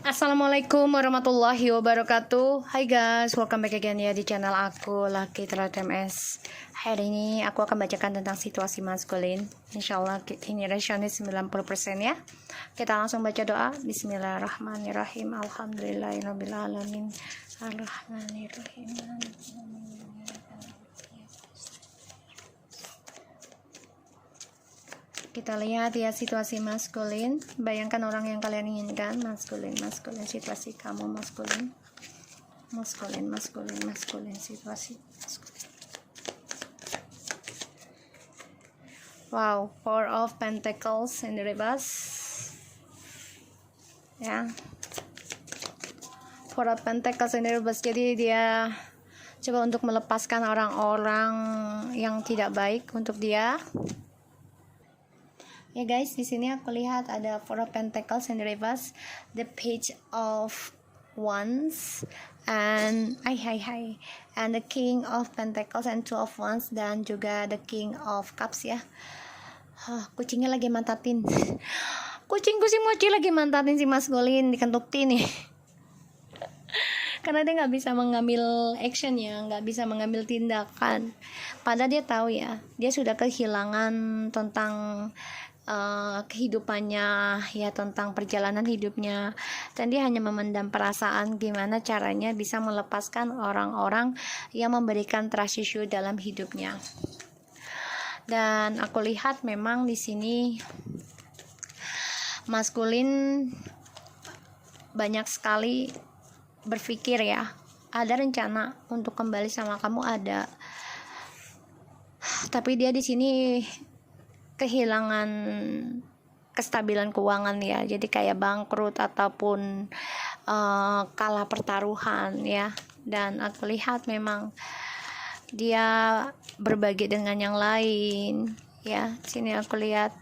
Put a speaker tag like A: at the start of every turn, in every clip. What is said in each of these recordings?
A: Assalamualaikum warahmatullahi wabarakatuh. Hai guys, welcome back again ya di channel aku Lucky Tarot MS. Hari ini aku akan bacakan tentang situasi maskulin. Insyaallah ini rasional 90% ya. Kita langsung baca doa. Bismillahirrahmanirrahim. Alhamdulillahirabbil alamin. Arrahmanirrahim. Kita lihat ya situasi maskulin. Bayangkan orang yang kalian inginkan. Maskulin situasi kamu maskulin situasi maskulin. Wow, Four of Pentacles in the reverse ya. Four of Pentacles in the reverse. Jadi dia coba untuk melepaskan orang-orang yang tidak baik untuk dia. Ya guys, di sini aku lihat ada Four of Pentacles in the reverse, the Page of Wands, and and the King of Pentacles and Two of Wands, dan juga the King of Cups ya. Kucingnya lagi mantatin. Kucingku si Mochi lagi mantatin si maskulin, dikentutin nih. Karena dia nggak bisa mengambil action ya, nggak bisa mengambil tindakan. Padahal dia tahu ya, dia sudah kehilangan tentang kehidupannya ya, tentang perjalanan hidupnya, dan dia hanya memendam perasaan gimana caranya bisa melepaskan orang-orang yang memberikan trust issue dalam hidupnya. Dan aku lihat memang di sini maskulin banyak sekali berpikir ya, ada rencana untuk kembali sama kamu, ada, tapi dia di sini kehilangan kestabilan keuangan ya, jadi kayak bangkrut ataupun kalah pertaruhan ya. Dan aku lihat memang dia berbagi dengan yang lain ya. Sini aku lihat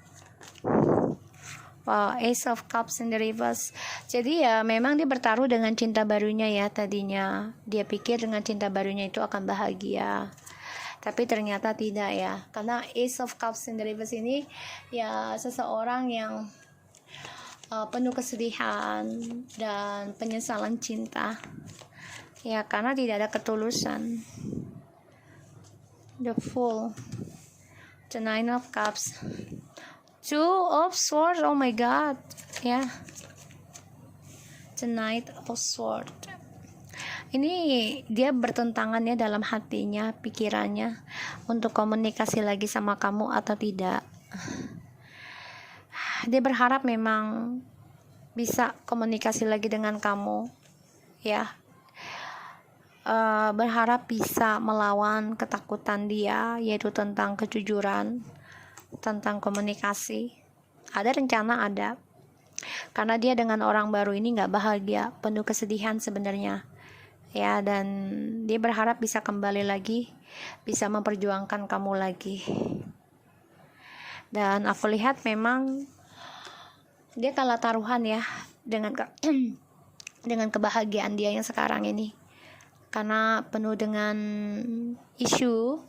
A: wow, Ace of Cups in the reverse. Jadi ya memang dia bertaruh dengan cinta barunya ya. Tadinya dia pikir dengan cinta barunya itu akan bahagia, tapi ternyata tidak ya, karena Ace of Cups in the reverse ini ya seseorang yang penuh kesedihan dan penyesalan cinta ya, karena tidak ada ketulusan. The Fool, the Nine of Cups, Two of Swords, oh my god ya, the Knight of Swords. Ini dia bertentangan ya dalam hatinya, pikirannya untuk komunikasi lagi sama kamu atau tidak. Dia berharap memang bisa komunikasi lagi dengan kamu ya, berharap bisa melawan ketakutan dia, yaitu tentang kejujuran, tentang komunikasi. Ada rencana, ada, karena dia dengan orang baru ini nggak bahagia, penuh kesedihan sebenarnya ya, dan dia berharap bisa kembali lagi, bisa memperjuangkan kamu lagi. Dan aku lihat memang dia kalah taruhan ya dengan dengan kebahagiaan dia yang sekarang ini, karena penuh dengan isu,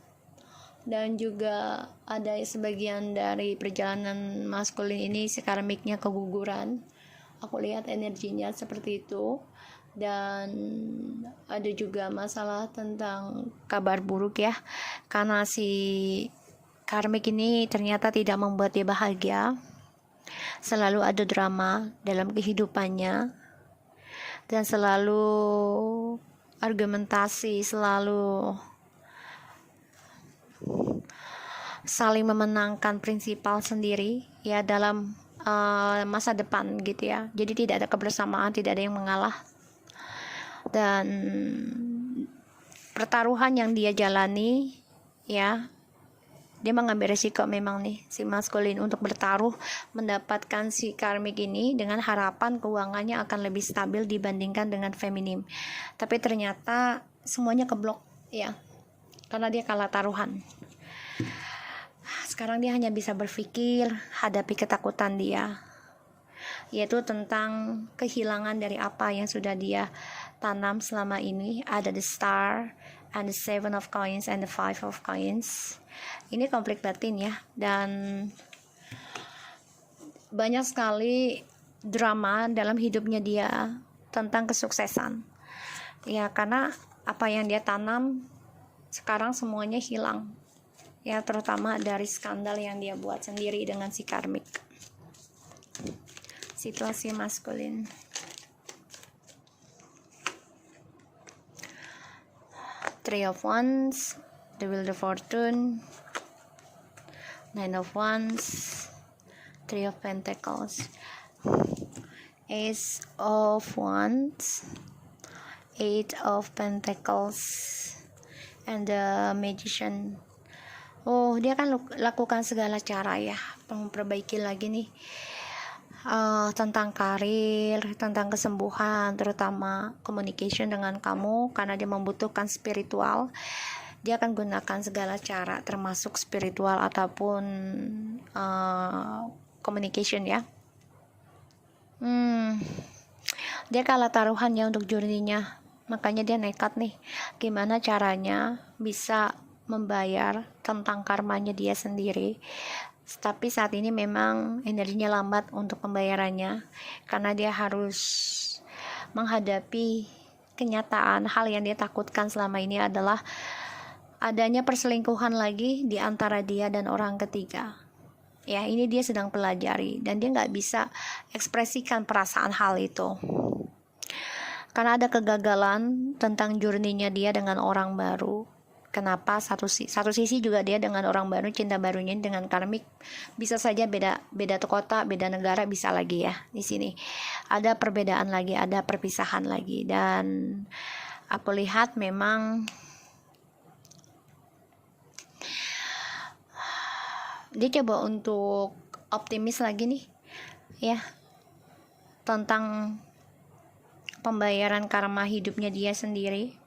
A: dan juga ada sebagian dari perjalanan maskulin ini sekarang mic-nya keguguran. Aku lihat energinya seperti itu. Dan ada juga masalah tentang kabar buruk ya, karena si karmik ini ternyata tidak membuat dia bahagia, selalu ada drama dalam kehidupannya, dan selalu argumentasi, selalu saling memenangkan prinsipal sendiri ya dalam masa depan gitu ya. Jadi tidak ada kebersamaan, tidak ada yang mengalah. Dan pertaruhan yang dia jalani ya, dia mengambil resiko memang nih si maskulin untuk bertaruh mendapatkan si karmik ini dengan harapan keuangannya akan lebih stabil dibandingkan dengan feminim. Tapi ternyata semuanya keblok ya, karena dia kalah taruhan. Sekarang dia hanya bisa berpikir hadapi ketakutan dia, yaitu tentang kehilangan dari apa yang sudah dia tanam selama ini. Ada the Star and the Seven of Coins and the Five of Coins. Ini konflik batin ya, dan banyak sekali drama dalam hidupnya dia tentang kesuksesan. Ya, karena apa yang dia tanam sekarang semuanya hilang. Ya, terutama dari skandal yang dia buat sendiri dengan si karmik. Situasi maskulin. Three of Wands, the Wheel of Fortune, Nine of Wands, Three of Pentacles, Ace of Wands, Eight of Pentacles, and the Magician. Oh, dia akan lakukan segala cara ya, memperbaiki lagi nih tentang karir, tentang kesembuhan, terutama communication dengan kamu, karena dia membutuhkan spiritual. Dia akan gunakan segala cara, termasuk spiritual ataupun communication ya. Dia kalah taruhan ya untuk journey-nya, makanya dia nekat nih. Gimana caranya bisa membayar tentang karmanya dia sendiri. Tapi saat ini memang energinya lambat untuk pembayarannya, karena dia harus menghadapi kenyataan. Hal yang dia takutkan selama ini adalah adanya perselingkuhan lagi di antara dia dan orang ketiga. Ya, ini dia sedang pelajari, dan dia nggak bisa ekspresikan perasaan hal itu, karena ada kegagalan tentang journey-nya dia dengan orang baru. Kenapa? Satu sisi juga dia dengan orang baru, cinta barunya dengan karmik bisa saja beda kota, beda negara, bisa lagi ya. Di sini ada perbedaan lagi, ada perpisahan lagi, dan aku lihat memang dia coba untuk optimis lagi nih ya, tentang pembayaran karma hidupnya dia sendiri.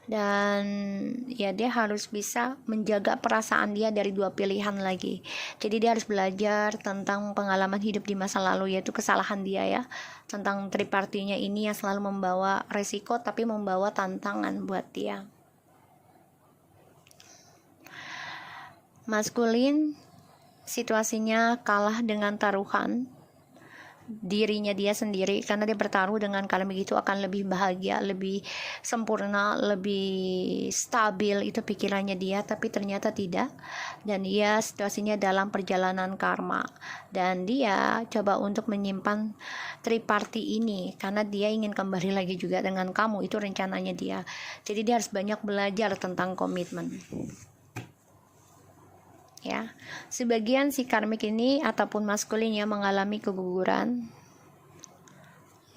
A: Dan ya, dia harus bisa menjaga perasaan dia dari dua pilihan lagi. Jadi dia harus belajar tentang pengalaman hidup di masa lalu, yaitu kesalahan dia ya, tentang tripartinya ini yang selalu membawa resiko tapi membawa tantangan buat dia. Maskulin, situasinya kalah dengan taruhan dirinya dia sendiri, karena dia bertaruh dengan karmik itu akan lebih bahagia, lebih sempurna, lebih stabil, itu pikirannya dia, tapi ternyata tidak. Dan dia situasinya dalam perjalanan karma, dan dia coba untuk menyimpan triparti ini karena dia ingin kembali lagi juga dengan kamu, itu rencananya dia. Jadi dia harus banyak belajar tentang komitmen ya. Sebagian si karmik ini ataupun maskulinnya mengalami keguguran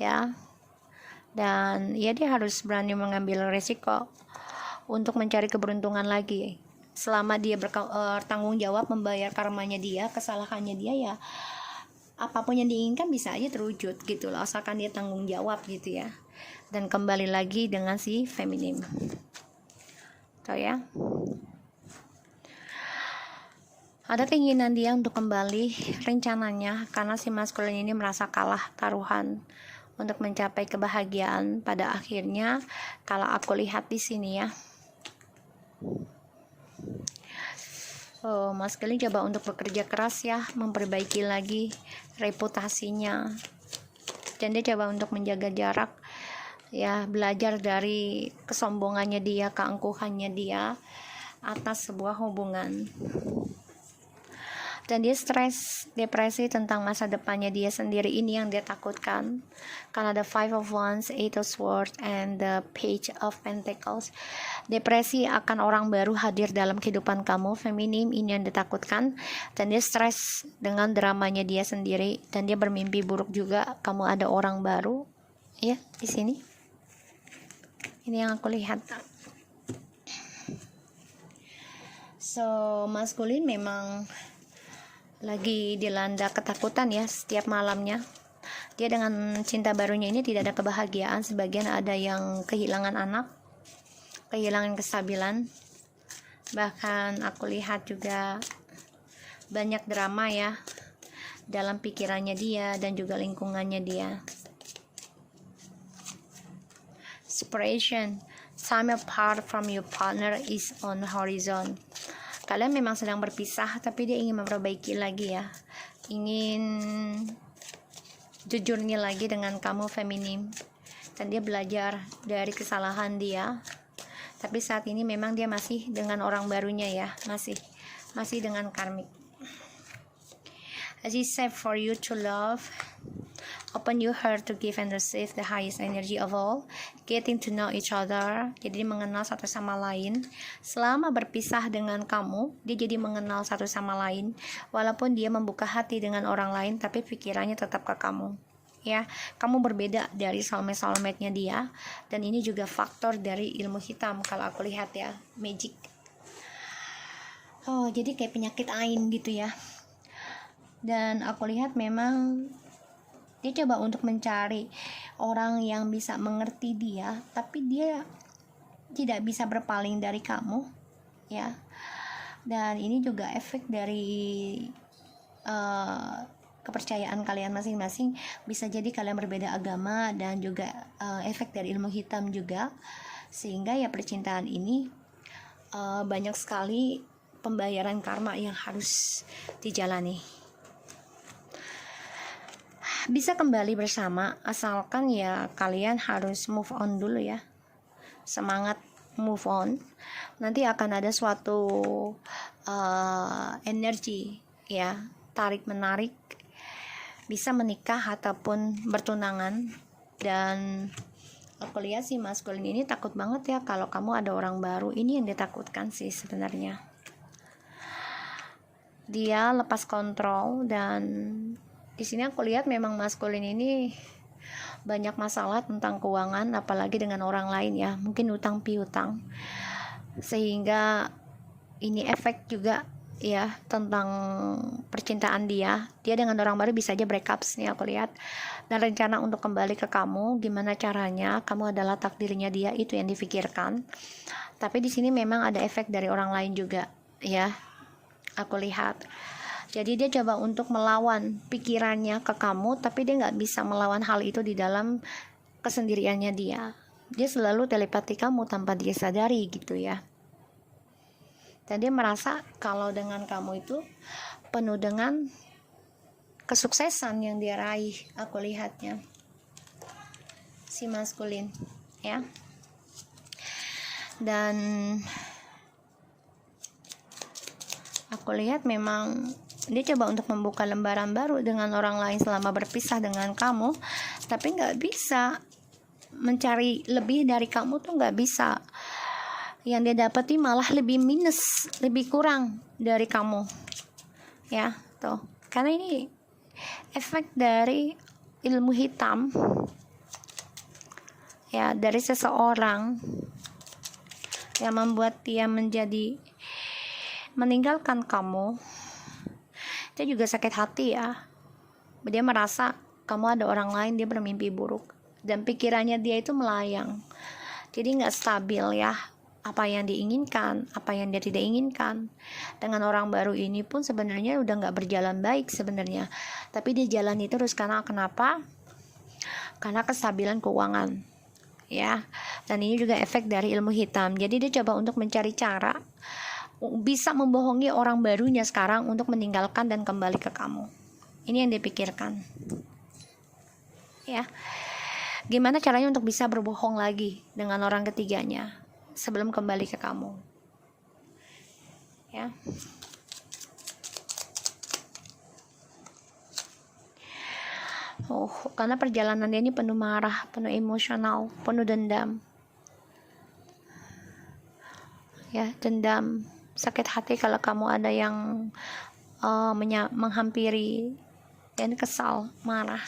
A: ya, dan ya dia harus berani mengambil resiko untuk mencari keberuntungan lagi. Selama dia bertanggung jawab membayar karmanya dia, kesalahannya dia, ya apapun yang diinginkan bisa aja terwujud gitu loh, asalkan dia tanggung jawab gitu ya. Dan kembali lagi dengan si feminim tuh ya, ada keinginan dia untuk kembali rencananya, karena si maskulin ini merasa kalah taruhan untuk mencapai kebahagiaan pada akhirnya. Kalau aku lihat di sini ya, maskulin coba untuk bekerja keras ya, memperbaiki lagi reputasinya, dan dia coba untuk menjaga jarak ya, belajar dari kesombongannya dia, keangkuhannya dia atas sebuah hubungan. Dan dia stres, depresi tentang masa depannya dia sendiri. Ini yang dia takutkan, karena ada Five of Wands, Eight of Swords, and the Page of Pentacles. Depresi akan orang baru hadir dalam kehidupan kamu, feminim, ini yang ditakutkan. Dan dia stres dengan dramanya dia sendiri, dan dia bermimpi buruk juga, kamu ada orang baru ya di sini. Ini yang aku lihat. So maskulin memang lagi dilanda ketakutan ya setiap malamnya. Dia dengan cinta barunya ini tidak ada kebahagiaan. Sebagian ada yang kehilangan anak, kehilangan kestabilan. Bahkan aku lihat juga banyak drama ya dalam pikirannya dia dan juga lingkungannya dia. Separation, time apart from your partner is on horizon. Kalian memang sedang berpisah, tapi dia ingin memperbaiki lagi ya. ingin jujurnya lagi dengan kamu feminim, dan dia belajar dari kesalahan dia. Tapi saat ini memang dia masih dengan orang barunya ya, masih dengan karmik. As he said, for you to love, open your heart to give and receive the highest energy of all, getting to know each other. Jadi mengenal satu sama lain. Selama berpisah dengan kamu, dia jadi mengenal satu sama lain. Walaupun dia membuka hati dengan orang lain, tapi pikirannya tetap ke kamu. Ya, kamu berbeda dari soulmate-nya dia. Dan ini juga faktor dari ilmu hitam kalau aku lihat ya, magic. Oh, jadi kayak penyakit ain gitu ya. Dan aku lihat memang dia coba untuk mencari orang yang bisa mengerti dia, tapi dia tidak bisa berpaling dari kamu ya. Dan ini juga efek dari kepercayaan kalian masing-masing. Bisa jadi kalian berbeda agama, dan juga efek dari ilmu hitam juga, sehingga ya percintaan ini banyak sekali pembayaran karma yang harus dijalani. Bisa kembali bersama, asalkan ya kalian harus move on dulu ya. Semangat move on. Nanti akan ada suatu energi ya, tarik menarik, bisa menikah ataupun bertunangan. Dan aku lihat sih maskulin ini takut banget ya kalau kamu ada orang baru. Ini yang ditakutkan sih sebenarnya. Dia lepas kontrol, dan di sini aku lihat memang maskulin ini banyak masalah tentang keuangan, apalagi dengan orang lain ya, mungkin utang piutang, sehingga ini efek juga ya tentang percintaan dia dengan orang baru. Bisa aja breakups nih aku lihat, dan rencana untuk kembali ke kamu. Gimana caranya? Kamu adalah takdirnya dia, itu yang difikirkan. Tapi di sini memang ada efek dari orang lain juga ya, aku lihat. Jadi dia coba untuk melawan pikirannya ke kamu, tapi dia nggak bisa melawan hal itu di dalam kesendiriannya dia. Dia selalu telepati kamu tanpa dia sadari gitu ya. Dan dia merasa kalau dengan kamu itu penuh dengan kesuksesan yang dia raih, aku lihatnya. Si maskulin ya. Dan aku lihat memang dia coba untuk membuka lembaran baru dengan orang lain selama berpisah dengan kamu, tapi nggak bisa. Mencari lebih dari kamu tuh nggak bisa. Yang dia dapati malah lebih minus, lebih kurang dari kamu ya tuh. Karena ini efek dari ilmu hitam ya, dari seseorang yang membuat dia meninggalkan kamu. Dia juga sakit hati ya. Dia merasa kamu ada orang lain, dia bermimpi buruk, dan pikirannya dia itu melayang. Jadi nggak stabil ya, apa yang diinginkan, apa yang dia tidak inginkan. Dengan orang baru ini pun sebenarnya udah nggak berjalan baik sebenarnya, tapi dia jalani terus. Karena kenapa? Karena kestabilan keuangan ya. Dan ini juga efek dari ilmu hitam. Jadi dia coba untuk mencari cara bisa membohongi orang barunya sekarang untuk meninggalkan dan kembali ke kamu. Ini yang dipikirkan ya. Gimana caranya untuk bisa berbohong lagi dengan orang ketiganya sebelum kembali ke kamu ya. Karena perjalanan dia ini penuh marah, penuh emosional, penuh dendam ya. Dendam, sakit hati kalau kamu ada yang menghampiri, dan kesal, marah.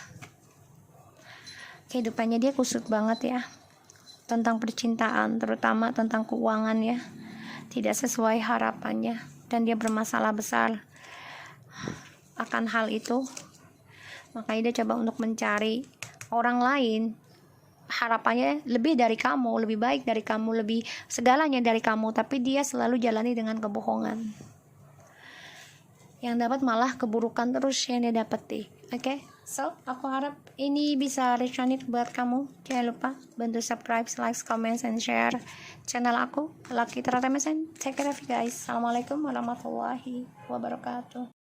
A: Kehidupannya dia kusut banget ya tentang percintaan, terutama tentang keuangan ya. Tidak sesuai harapannya, dan dia bermasalah besar akan hal itu. Makanya dia coba untuk mencari orang lain, harapannya lebih dari kamu, lebih baik dari kamu, lebih segalanya dari kamu, tapi dia selalu jalani dengan kebohongan. Yang dapat malah keburukan terus yang dia dapati. Oke? So, aku harap ini bisa resonate buat kamu. Jangan lupa bantu subscribe, like, comment, and share channel aku, Lucky Terata Mesen. Take care of you guys. Assalamualaikum warahmatullahi wabarakatuh.